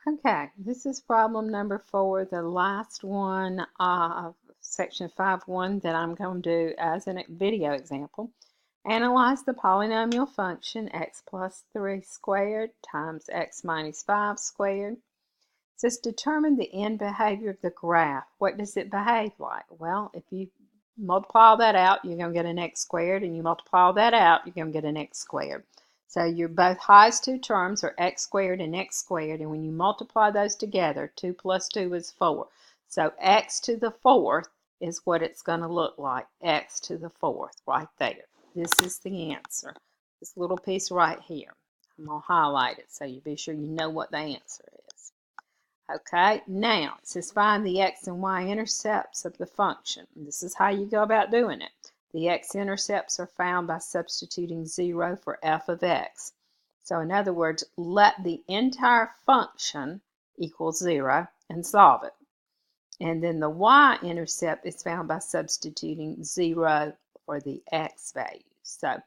Okay, this is problem number 4, the last one of section 5.1 that I'm going to do as a video example. Analyze the polynomial function x plus 3 squared times x minus 5 squared. It says determine the end behavior of the graph. What does it behave like? Well, if you multiply all that out, you're going to get an x squared, and you multiply all that out, you're going to get an x squared. So your both highest two terms are x squared, and when you multiply those together, 2 plus 2 is 4. So x to the fourth is what it's going to look like, x to the fourth right there. This is the answer, this little piece right here. I'm going to highlight it so you be sure you know what the answer is. Okay, now it says find the x and y intercepts of the function. And this is how you go about doing it. The x-intercepts are found by substituting 0 for f of x. So in other words, let the entire function equal 0 and solve it. And then the y-intercept is found by substituting 0 for the x value. So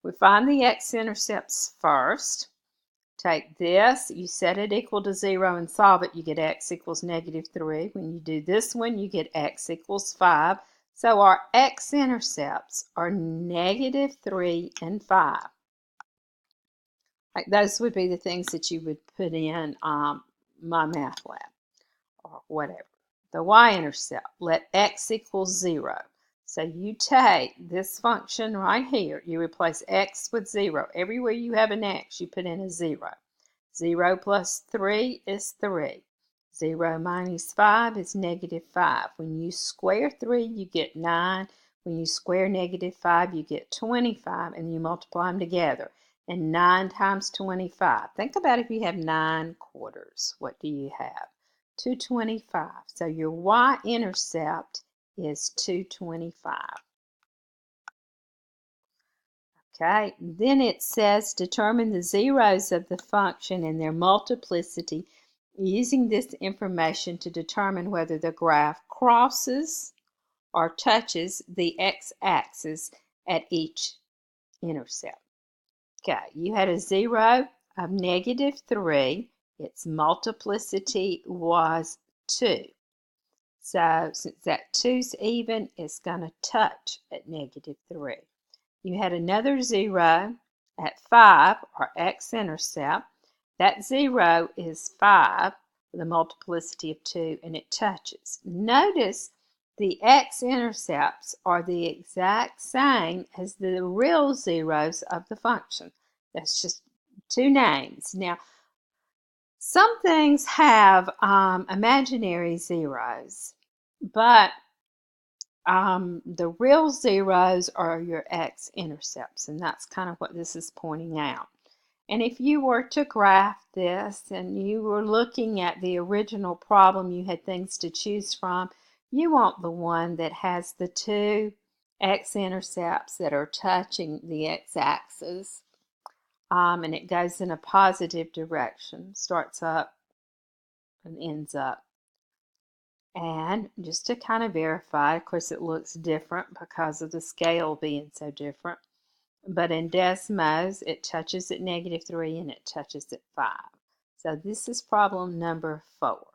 we find the x-intercepts first. Take this, you set it equal to 0 and solve it, you get x equals -3. When you do this one, you get x equals 5. So our x-intercepts are -3 and 5. Like those would be the things that you would put in MyMathLab or whatever. The y-intercept, let x equal 0. So you take this function right here, you replace x with 0. Everywhere you have an x, you put in a 0. 0 plus 3 is 3. 0 minus 5 is -5. When you square 3, you get 9. When you square -5, you get 25, and you multiply them together. And 9 times 25. Think about if you have 9 quarters. What do you have? 225. So your y-intercept is 225. Okay, then it says determine the zeros of the function and their multiplicity using this information to determine whether the graph crosses or touches the x-axis at each intercept. Okay, you had a 0 of -3. Its multiplicity was 2. So since that 2's even, it's going to touch at -3. You had another 0 at 5, or x-intercept. That 0 is 5 with a multiplicity of 2, and it touches. Notice the x-intercepts are the exact same as the real zeros of the function. That's just two names. Now, some things have imaginary zeros, but the real zeros are your x-intercepts, and that's kind of what this is pointing out. And if you were to graph this and you were looking at the original problem, you had things to choose from, you want the one that has the two x-intercepts that are touching the x-axis, and it goes in a positive direction, starts up and ends up. And just to kind of verify, of course it looks different because of the scale being so different, but in Desmos it touches at -3 and it touches at 5. So this is problem number 4.